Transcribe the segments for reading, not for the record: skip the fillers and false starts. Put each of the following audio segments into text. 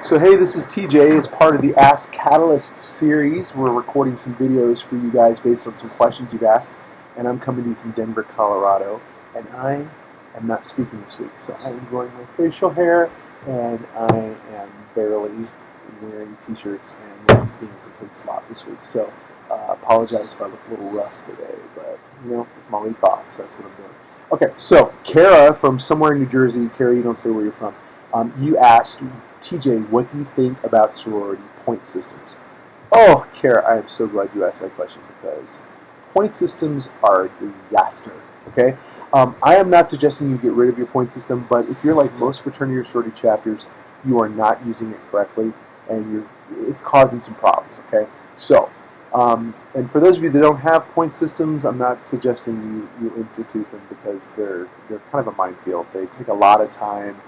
So hey, this is TJ as part of the Ask Catalyst series. We're recording some videos for you guys based on some questions you've asked, and I'm coming to you from Denver, Colorado, and I am not speaking this week. So I'm growing my facial hair, and I am barely wearing t-shirts and being a complete slop this week. So apologize if I look a little rough today, but it's my week off, so that's what I'm doing. Okay, so Kara from somewhere in New Jersey. Kara, you don't say where you're from. You asked, TJ, what do you think about sorority point systems? Oh, Kara, I am so glad you asked that question because point systems are a disaster, okay? I am not suggesting you get rid of your point system, but if you're like most fraternity or sorority chapters, you are not using it correctly, and it's causing some problems, okay? So, and for those of you that don't have point systems, I'm not suggesting you institute them because they're kind of a minefield. They take a lot of time.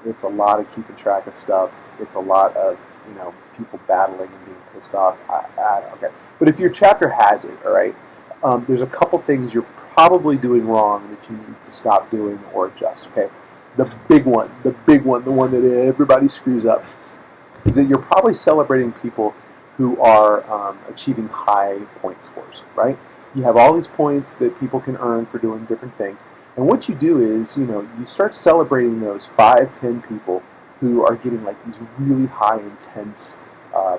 It's a lot of keeping track of stuff. It's a lot of people battling and being pissed off. Okay, but if your chapter has it, all right, there's a couple things you're probably doing wrong that you need to stop doing or adjust. Okay, the big one, the one that everybody screws up, is that you're probably celebrating people who are achieving high point scores. Right? You have all these points that people can earn for doing different things. And what you do is, you start celebrating those 5, 10 people who are getting like these really high, intense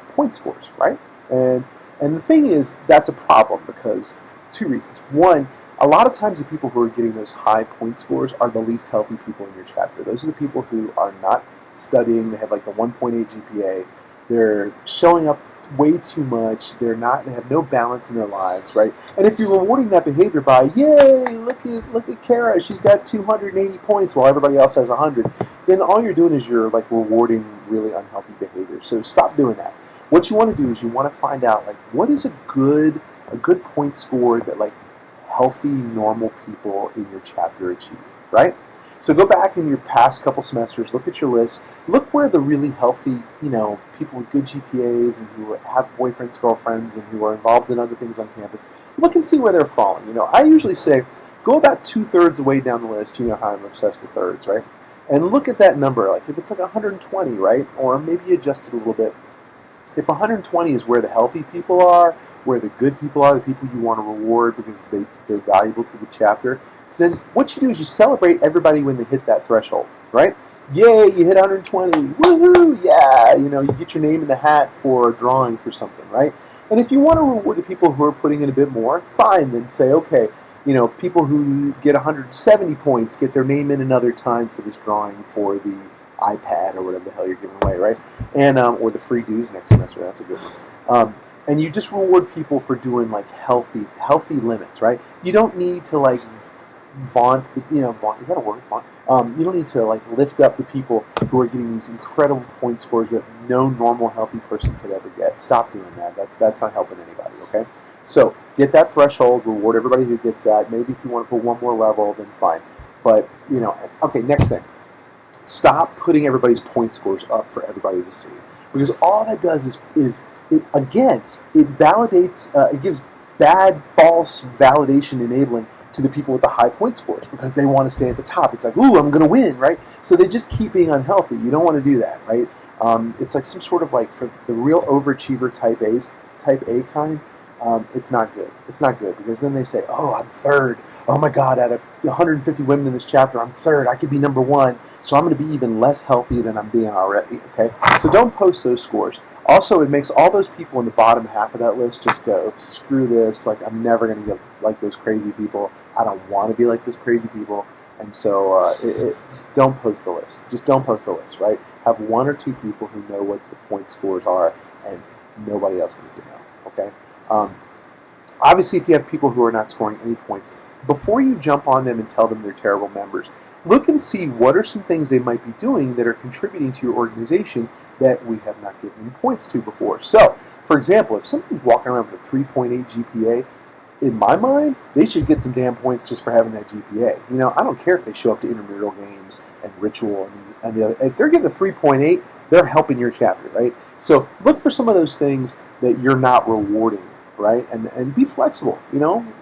point scores, right? And the thing is, that's a problem because two reasons. One, a lot of times the people who are getting those high point scores are the least healthy people in your chapter. Those are the people who are not studying. They have like the 1.8 GPA. They're showing up way too much. They have no balance in their lives, right? And if you're rewarding that behavior by, yay, look at Kara, she's got 280 points while everybody else has 100, then all you're doing is you're like rewarding really unhealthy behavior. So stop doing that. What you want to do is you want to find out like what is a good point score that like healthy, normal people in your chapter achieve, right? So go back in your past couple semesters, look at your list, look where the really healthy, people with good GPAs and who have boyfriends, girlfriends, and who are involved in other things on campus, look and see where they're falling. I usually say, go about 2/3 away down the list. You know how I'm obsessed with thirds, right? And look at that number, like if it's like 120, right? Or maybe adjust it a little bit. If 120 is where the healthy people are, where the good people are, the people you want to reward because they're valuable to the chapter, then what you do is you celebrate everybody when they hit that threshold, right? Yay, you hit 120, woohoo, yeah, you get your name in the hat for a drawing for something, right? And if you want to reward the people who are putting in a bit more, fine, then say, okay, people who get 170 points get their name in another time for this drawing for the iPad or whatever the hell you're giving away, right? And or the free dues next semester, that's a good one. And you just reward people for doing like healthy limits, right? You don't need to like vaunt, vaunt, is that a word, vaunt? You don't need to like lift up the people who are getting these incredible point scores that no normal healthy person could ever get. Stop doing that. That's not helping anybody, okay? So get that threshold, reward everybody who gets that. Maybe if you want to put one more level, then fine. But, okay, next thing. Stop putting everybody's point scores up for everybody to see. Because all that does is it validates, it gives bad, false validation enabling to the people with the high point scores because they want to stay at the top. It's like, ooh, I'm going to win, right? So they just keep being unhealthy. You don't want to do that, right? It's like some sort of like for the real overachiever type A kind. It's not good. It's not good because then they say, oh, I'm third. Oh my God, out of 150 women in this chapter, I'm third. I could be number one. So I'm going to be even less healthy than I'm being already. Okay, so don't post those scores. Also, it makes all those people in the bottom half of that list just go, screw this. Like, I'm never going to get like those crazy people. I don't want to be like those crazy people. And so don't post the list. Just don't post the list, right? Have 1 or 2 people who know what the point scores are, and nobody else needs to know, okay? Obviously, if you have people who are not scoring any points, before you jump on them and tell them they're terrible members, look and see what are some things they might be doing that are contributing to your organization that we have not given points to before. So, for example, if somebody's walking around with a 3.8 GPA, in my mind, they should get some damn points just for having that GPA. I don't care if they show up to intramural games and ritual and the other. If they're getting a 3.8, they're helping your chapter, right? So look for some of those things that you're not rewarding, right? And be flexible,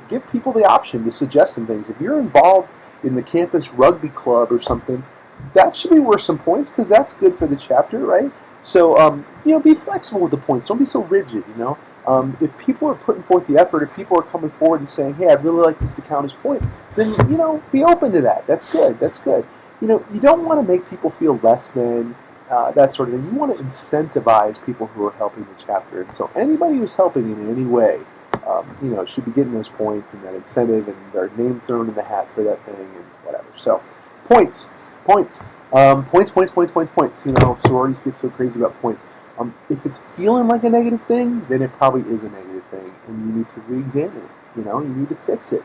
Give people the option to suggest some things. If you're involved in the campus rugby club or something, that should be worth some points because that's good for the chapter, right? So, be flexible with the points. Don't be so rigid, If people are putting forth the effort, if people are coming forward and saying, hey, I'd really like this to count as points, then, be open to that. That's good. That's good. You don't want to make people feel less than, that sort of thing. You want to incentivize people who are helping the chapter. And so anybody who's helping in any way, should be getting those points and that incentive and their name thrown in the hat for that thing and whatever. So, points. Points. Points. Sororities get so crazy about points. If it's feeling like a negative thing, then it probably is a negative thing, and you need to re-examine it. You need to fix it.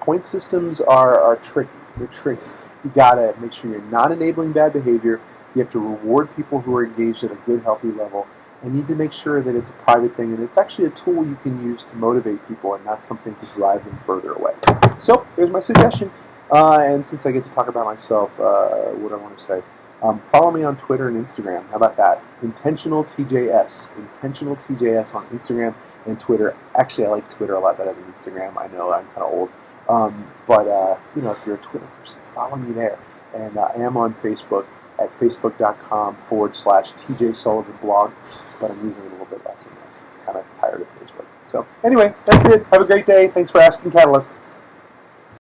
Point systems are tricky. They're tricky. You gotta make sure you're not enabling bad behavior. You have to reward people who are engaged at a good, healthy level. And you need to make sure that it's a private thing, and it's actually a tool you can use to motivate people and not something to drive them further away. So, here's my suggestion. And since I get to talk about myself, what do I want to say? Follow me on Twitter and Instagram. How about that? Intentional TJS. Intentional TJS on Instagram and Twitter. Actually, I like Twitter a lot better than Instagram. I know I'm kind of old. But if you're a Twitter person, follow me there. And I am on Facebook at facebook.com/TJ Sullivan blog. But I'm using it a little bit less than this. I'm kind of tired of Facebook. So anyway, that's it. Have a great day. Thanks for asking, Catalyst.